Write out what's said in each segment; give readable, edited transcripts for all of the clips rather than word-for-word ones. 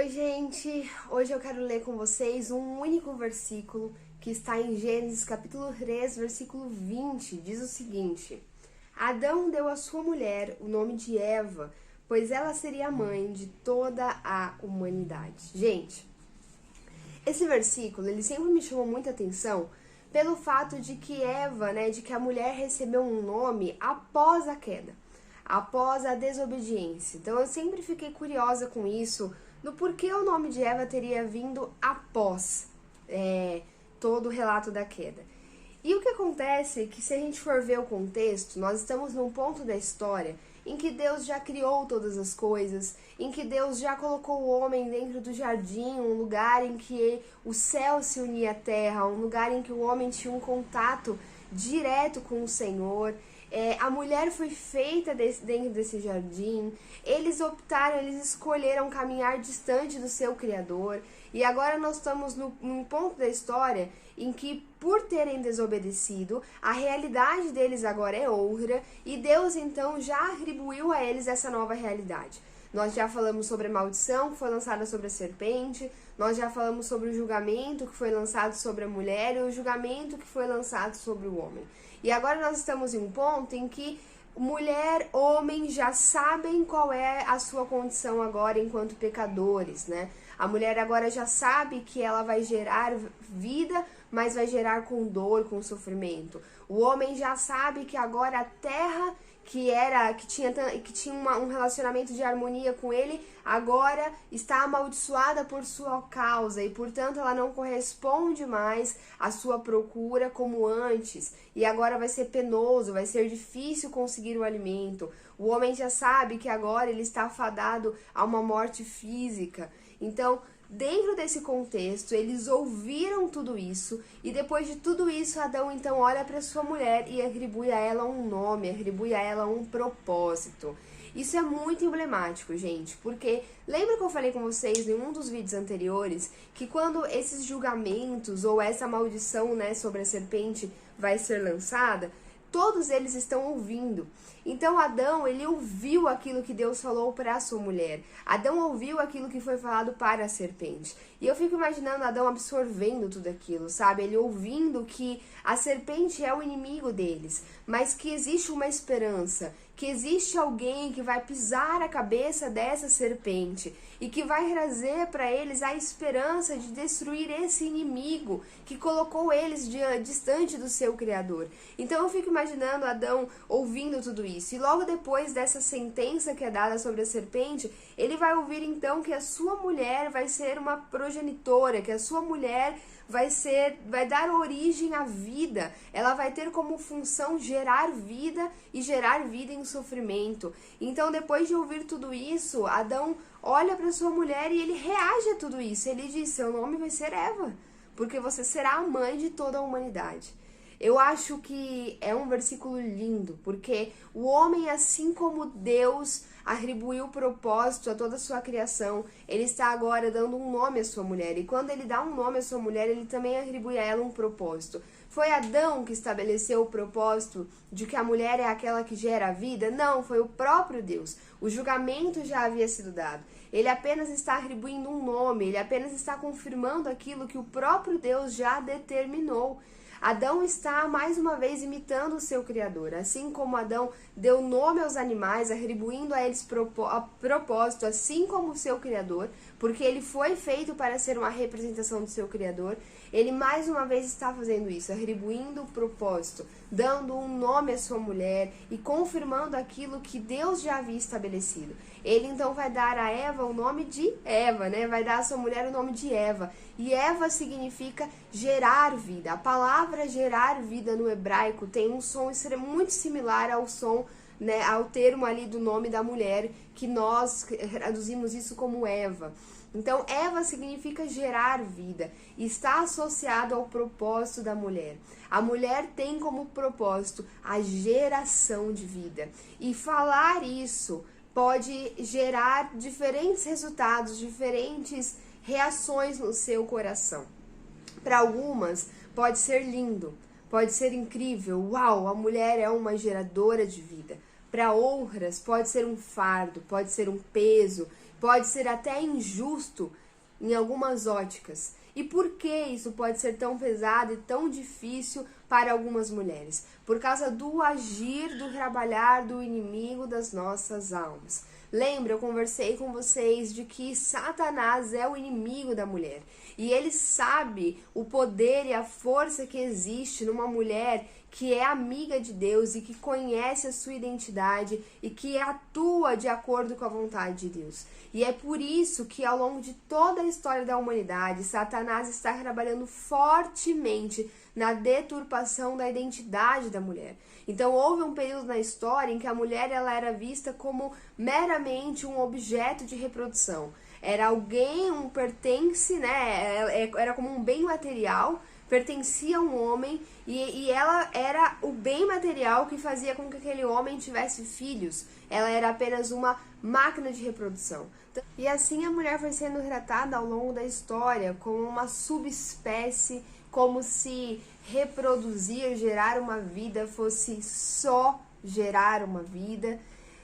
Oi, gente! Hoje eu quero ler com vocês um único versículo que está em Gênesis capítulo 3, versículo 20. Diz o seguinte: Adão deu à sua mulher o nome de Eva, pois ela seria a mãe de toda a humanidade. Gente, esse versículo, ele sempre me chamou muita atenção pelo fato de que Eva, de que a mulher recebeu um nome após a queda, após a desobediência. Então eu sempre fiquei curiosa com isso, no porquê o nome de Eva teria vindo após todo o relato da queda. E o que acontece é que, se a gente for ver o contexto, nós estamos num ponto da história em que Deus já criou todas as coisas, em que Deus já colocou o homem dentro do jardim, um lugar em que o céu se unia à terra, um lugar em que o homem tinha um contato direto com o Senhor. A mulher foi feita dentro desse jardim, eles escolheram caminhar distante do seu Criador, e agora nós estamos num ponto da história em que, por terem desobedecido, a realidade deles agora é outra, e Deus então já atribuiu a eles essa nova realidade. Nós já falamos sobre a maldição que foi lançada sobre a serpente, nós já falamos sobre o julgamento que foi lançado sobre a mulher e o julgamento que foi lançado sobre o homem. E agora nós estamos em um ponto em que mulher, homem já sabem qual é a sua condição agora enquanto pecadores, né? A mulher agora já sabe que ela vai gerar vida, mas vai gerar com dor, com sofrimento. O homem já sabe que agora a terra que tinha um relacionamento de harmonia com ele, agora está amaldiçoada por sua causa e, portanto, ela não corresponde mais à sua procura como antes. E agora vai ser penoso, vai ser difícil conseguir o alimento. O homem já sabe que agora ele está fadado a uma morte física. Então, dentro desse contexto, eles ouviram tudo isso, e depois de tudo isso, Adão então olha para sua mulher e atribui a ela um nome, atribui a ela um propósito. Isso é muito emblemático, gente, porque lembra que eu falei com vocês em um dos vídeos anteriores que quando esses julgamentos ou essa maldição, sobre a serpente vai ser lançada, todos eles estão ouvindo. Então Adão, ele ouviu aquilo que Deus falou para a sua mulher. Adão ouviu aquilo que foi falado para a serpente. E eu fico imaginando Adão absorvendo tudo aquilo, sabe? Ele ouvindo que a serpente é o inimigo deles, mas que existe uma esperança, que existe alguém que vai pisar a cabeça dessa serpente e que vai trazer para eles a esperança de destruir esse inimigo que colocou eles distante do seu Criador. Então eu fico imaginando Adão ouvindo tudo isso. E logo depois dessa sentença que é dada sobre a serpente, ele vai ouvir então que a sua mulher vai ser uma progenitora, que a sua mulher vai dar origem à vida. Ela vai ter como função gerar vida e gerar vida em sofrimento. Então, depois de ouvir tudo isso, Adão olha para sua mulher e ele reage a tudo isso. Ele diz: seu nome vai ser Eva, porque você será a mãe de toda a humanidade. Eu acho que é um versículo lindo, porque o homem, assim como Deus atribuiu propósito a toda a sua criação, ele está agora dando um nome à sua mulher. E quando ele dá um nome à sua mulher, ele também atribui a ela um propósito. Foi Adão que estabeleceu o propósito de que a mulher é aquela que gera a vida? Não, foi o próprio Deus. O julgamento já havia sido dado. Ele apenas está atribuindo um nome, ele apenas está confirmando aquilo que o próprio Deus já determinou. Adão está mais uma vez imitando o seu Criador, assim como Adão deu nome aos animais, atribuindo a eles propósito, assim como o seu Criador, porque ele foi feito para ser uma representação do seu Criador. Ele mais uma vez está fazendo isso, atribuindo o propósito, dando um nome à sua mulher e confirmando aquilo que Deus já havia estabelecido. Ele então vai dar a Eva o nome de Eva, vai dar à sua mulher o nome de Eva. E Eva significa gerar vida. A palavra gerar vida no hebraico tem um som muito similar ao som, ao termo ali do nome da mulher, que nós traduzimos isso como Eva. Então, Eva significa gerar vida, e está associado ao propósito da mulher. A mulher tem como propósito a geração de vida. E falar isso pode gerar diferentes resultados, diferentes reações no seu coração. Para algumas, pode ser lindo, pode ser incrível. Uau, a mulher é uma geradora de vida. Para outras, pode ser um fardo, pode ser um peso, pode ser até injusto em algumas óticas. E por que isso pode ser tão pesado e tão difícil para algumas mulheres? Por causa do agir, do trabalhar do inimigo das nossas almas. Lembra, eu conversei com vocês de que Satanás é o inimigo da mulher. E ele sabe o poder e a força que existe numa mulher que é amiga de Deus e que conhece a sua identidade e que atua de acordo com a vontade de Deus. E é por isso que ao longo de toda a história da humanidade, Satanás está trabalhando fortemente na deturpação da identidade da mulher. Então houve um período na história em que a mulher ela era vista como meramente um objeto de reprodução. Era alguém, um pertence, né? Era como um bem material, pertencia a um homem e ela era o bem material que fazia com que aquele homem tivesse filhos. Ela era apenas uma máquina de reprodução. E assim a mulher foi sendo tratada ao longo da história como uma subespécie, como se reproduzir, gerar uma vida fosse só gerar uma vida.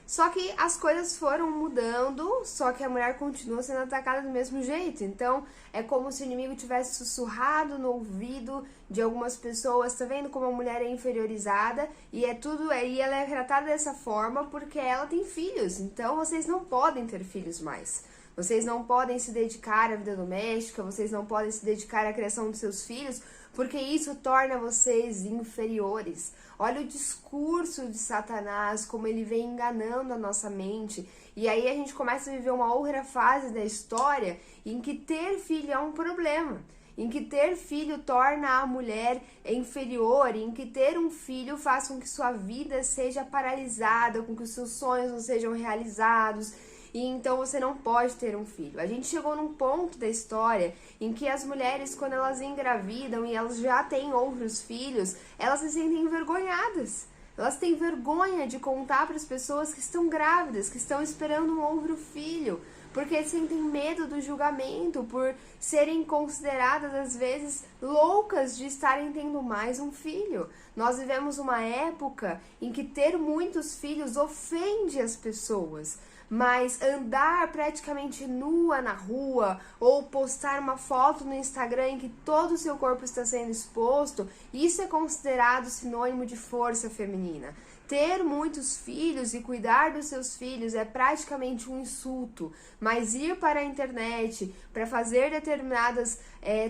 Só que as coisas foram mudando, só que a mulher continua sendo atacada do mesmo jeito. Então, é como se o inimigo tivesse sussurrado no ouvido de algumas pessoas, tá vendo como a mulher é inferiorizada? E ela é tratada dessa forma porque ela tem filhos. Então, vocês não podem ter filhos mais. Vocês não podem se dedicar à vida doméstica, vocês não podem se dedicar à criação dos seus filhos, porque isso torna vocês inferiores. Olha o discurso de Satanás, como ele vem enganando a nossa mente. E aí a gente começa a viver uma outra fase da história em que ter filho é um problema. Em que ter filho torna a mulher inferior, em que ter um filho faz com que sua vida seja paralisada, com que os seus sonhos não sejam realizados. E então você não pode ter um filho. A gente chegou num ponto da história em que as mulheres, quando elas engravidam e elas já têm outros filhos, elas se sentem envergonhadas. Elas têm vergonha de contar para as pessoas que estão grávidas, que estão esperando um outro filho, porque sentem medo do julgamento, por serem consideradas às vezes loucas de estarem tendo mais um filho. Nós vivemos uma época em que ter muitos filhos ofende as pessoas. Mas andar praticamente nua na rua ou postar uma foto no Instagram em que todo o seu corpo está sendo exposto, isso é considerado sinônimo de força feminina. Ter muitos filhos e cuidar dos seus filhos é praticamente um insulto, mas ir para a internet para fazer determinadas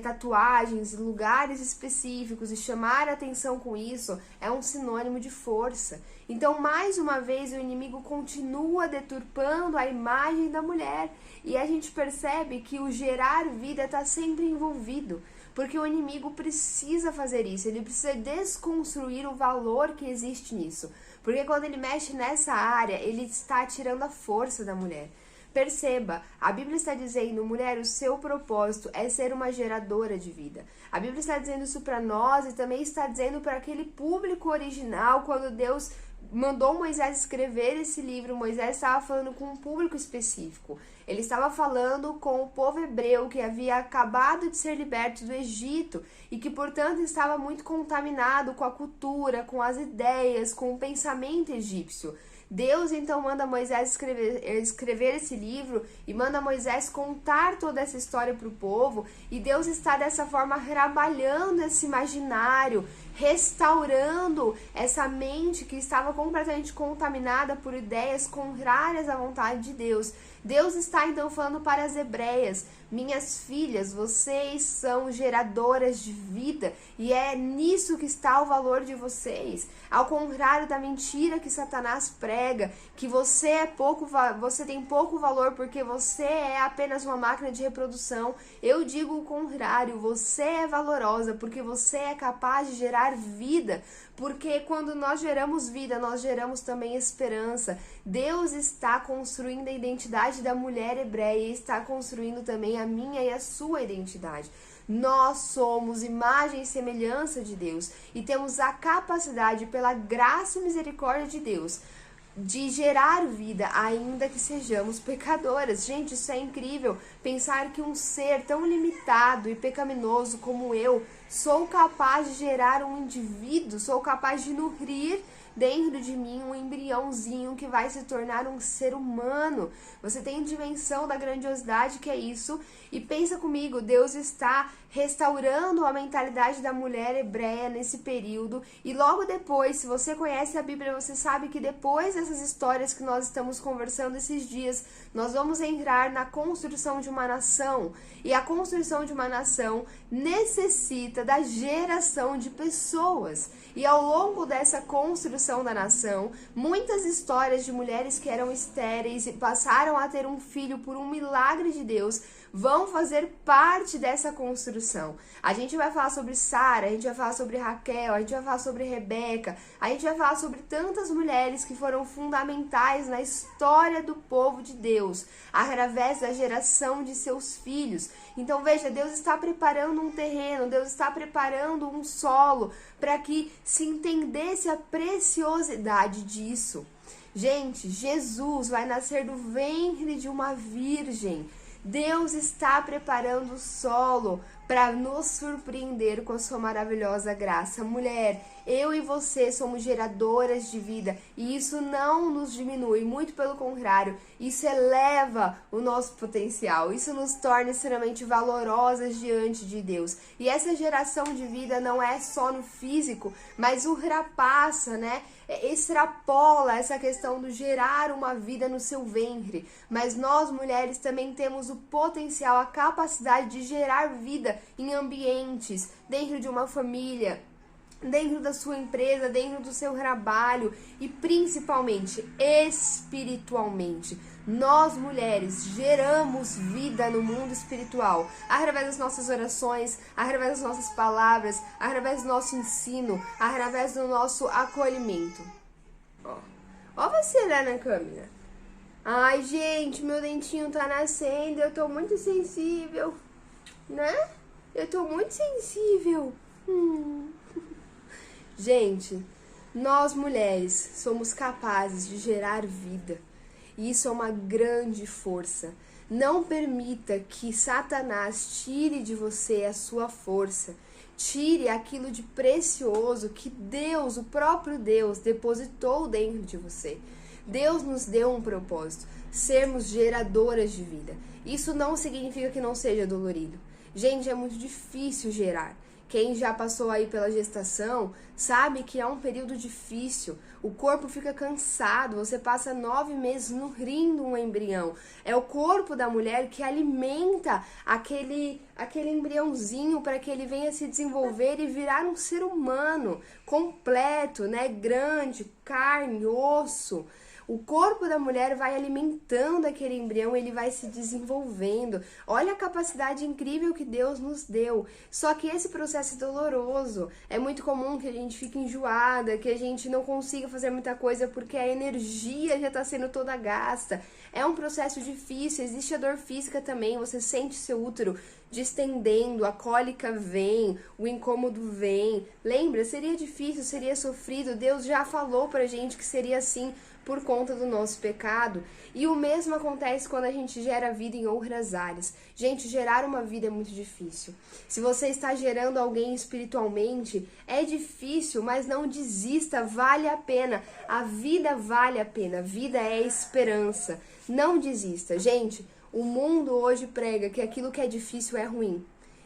tatuagens, lugares específicos e chamar a atenção com isso é um sinônimo de força. Então, mais uma vez, o inimigo continua deturpando a imagem da mulher e a gente percebe que o gerar vida está sempre envolvido. Porque o inimigo precisa fazer isso, ele precisa desconstruir o valor que existe nisso. Porque quando ele mexe nessa área, ele está tirando a força da mulher. Perceba, a Bíblia está dizendo, mulher, o seu propósito é ser uma geradora de vida. A Bíblia está dizendo isso para nós e também está dizendo para aquele público original, quando Deus mandou Moisés escrever esse livro, Moisés estava falando com um público específico. Ele estava falando com o povo hebreu que havia acabado de ser liberto do Egito e que, portanto, estava muito contaminado com a cultura, com as ideias, com o pensamento egípcio. Deus então manda Moisés escrever esse livro e manda Moisés contar toda essa história para o povo, e Deus está dessa forma trabalhando esse imaginário, restaurando essa mente que estava completamente contaminada por ideias contrárias à vontade de Deus. Deus está então falando para as hebreias: minhas filhas, vocês são geradoras de vida e é nisso que está o valor de vocês. Ao contrário da mentira que Satanás prega, que você tem pouco valor porque você é apenas uma máquina de reprodução, eu digo o contrário: você é valorosa porque você é capaz de gerar vida. Porque quando nós geramos vida, nós geramos também esperança. Deus está construindo a identidade da mulher hebreia e está construindo também a minha e a sua identidade. Nós somos imagem e semelhança de Deus e temos a capacidade, pela graça e misericórdia de Deus, de gerar vida, ainda que sejamos pecadoras. Gente, isso é incrível, pensar que um ser tão limitado e pecaminoso como eu sou capaz de gerar um indivíduo, sou capaz de nutrir dentro de mim um embriãozinho que vai se tornar um ser humano. Você tem dimensão da grandiosidade que é isso? E pensa comigo, Deus está restaurando a mentalidade da mulher hebreia nesse período. E logo depois, se você conhece a Bíblia, você sabe que depois dessas histórias que nós estamos conversando esses dias, nós vamos entrar na construção de uma nação. E a construção de uma nação necessita da geração de pessoas. E ao longo dessa construção da nação, muitas histórias de mulheres que eram estéreis e passaram a ter um filho por um milagre de Deus vão fazer parte dessa construção. A gente vai falar sobre Sara, a gente vai falar sobre Raquel, a gente vai falar sobre Rebeca, a gente vai falar sobre tantas mulheres que foram fundamentais na história do povo de Deus, através da geração de seus filhos. Então veja, Deus está preparando um terreno, Deus está preparando um solo para que se entendesse a preciosidade disso. Gente, Jesus vai nascer do ventre de uma virgem. Deus está preparando o solo para nos surpreender com a sua maravilhosa graça. Mulher, eu e você somos geradoras de vida e isso não nos diminui, muito pelo contrário, isso eleva o nosso potencial, isso nos torna extremamente valorosas diante de Deus. E essa geração de vida não é só no físico, mas ultrapassa, né? Extrapola essa questão do gerar uma vida no seu ventre. Mas nós mulheres também temos o potencial, a capacidade de gerar vida em ambientes, dentro de uma família, dentro da sua empresa, dentro do seu trabalho e principalmente espiritualmente. Nós mulheres geramos vida no mundo espiritual através das nossas orações, através das nossas palavras, através do nosso ensino, através do nosso acolhimento. Ó você lá na câmera. Ai, gente, meu dentinho tá nascendo, eu tô muito sensível, né? Eu tô muito sensível. Gente, nós mulheres somos capazes de gerar vida. E isso é uma grande força. Não permita que Satanás tire de você a sua força. Tire aquilo de precioso que Deus, o próprio Deus, depositou dentro de você. Deus nos deu um propósito, sermos geradoras de vida. Isso não significa que não seja dolorido. Gente, é muito difícil gerar. Quem já passou aí pela gestação sabe que é um período difícil. O corpo fica cansado, você passa 9 meses nutrindo um embrião. É o corpo da mulher que alimenta aquele embriãozinho para que ele venha se desenvolver e virar um ser humano completo, né? Grande, carne, osso. O corpo da mulher vai alimentando aquele embrião, ele vai se desenvolvendo. Olha a capacidade incrível que Deus nos deu. Só que esse processo é doloroso. É muito comum que a gente fique enjoada, que a gente não consiga fazer muita coisa porque a energia já está sendo toda gasta. É um processo difícil, existe a dor física também, você sente seu útero distendendo, a cólica vem, o incômodo vem. Lembra, seria difícil, seria sofrido, Deus já falou pra gente que seria assim por conta do nosso pecado. E o mesmo acontece quando a gente gera vida em outras áreas. Gente, gerar uma vida é muito difícil. Se você está gerando alguém espiritualmente, é difícil, mas não desista, vale a pena. A vida vale a pena, a vida é esperança. Não desista. Gente, o mundo hoje prega que aquilo que é difícil é ruim.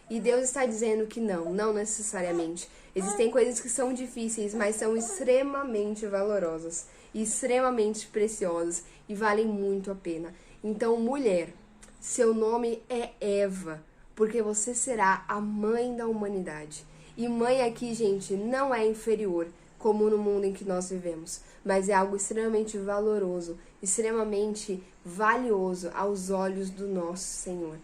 E Deus está dizendo que não necessariamente. Existem coisas que são difíceis, mas são extremamente valorosas, extremamente preciosas e valem muito a pena. Então, mulher, seu nome é Eva, porque você será a mãe da humanidade. E mãe aqui, gente, não é inferior, como no mundo em que nós vivemos, mas é algo extremamente valoroso, extremamente valioso aos olhos do nosso Senhor.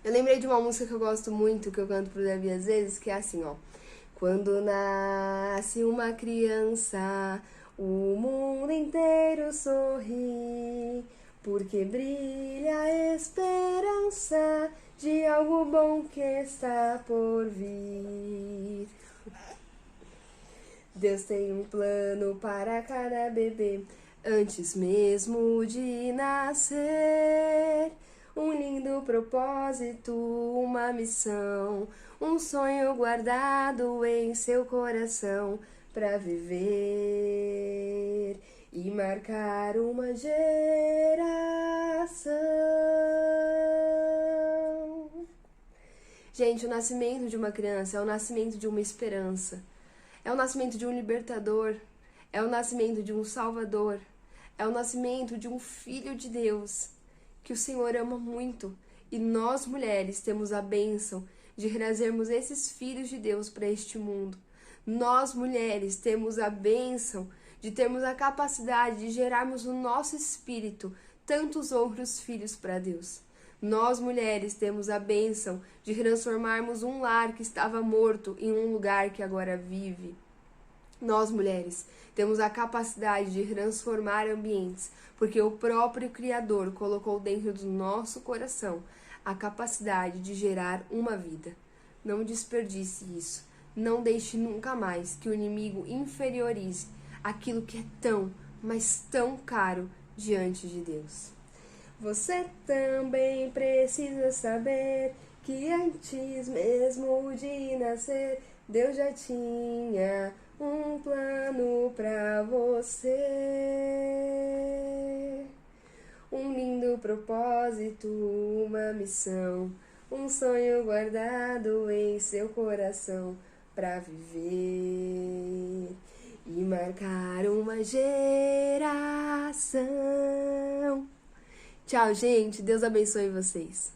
Eu lembrei de uma música que eu gosto muito, que eu canto pro Davi às vezes, que é assim, ó. Quando nasce uma criança, o mundo inteiro sorri, porque brilha a esperança de algo bom que está por vir. Deus tem um plano para cada bebê, antes mesmo de nascer. Um lindo propósito, uma missão, um sonho guardado em seu coração, para viver e marcar uma geração. Gente, o nascimento de uma criança é o nascimento de uma esperança, é o nascimento de um libertador, é o nascimento de um salvador, é o nascimento de um filho de Deus, que o Senhor ama muito. E nós, mulheres, temos a bênção de trazermos esses filhos de Deus para este mundo. Nós, mulheres, temos a bênção de termos a capacidade de gerarmos no nosso espírito tantos outros filhos para Deus. Nós, mulheres, temos a bênção de transformarmos um lar que estava morto em um lugar que agora vive. Nós, mulheres, temos a capacidade de transformar ambientes, porque o próprio Criador colocou dentro do nosso coração a capacidade de gerar uma vida. Não desperdice isso. Não deixe nunca mais que o inimigo inferiorize aquilo que é tão, mas tão caro diante de Deus. Você também precisa saber que antes mesmo de nascer, Deus já tinha um plano pra você. Um lindo propósito, uma missão, um sonho guardado em seu coração pra viver e marcar uma geração. Tchau, gente. Deus abençoe vocês.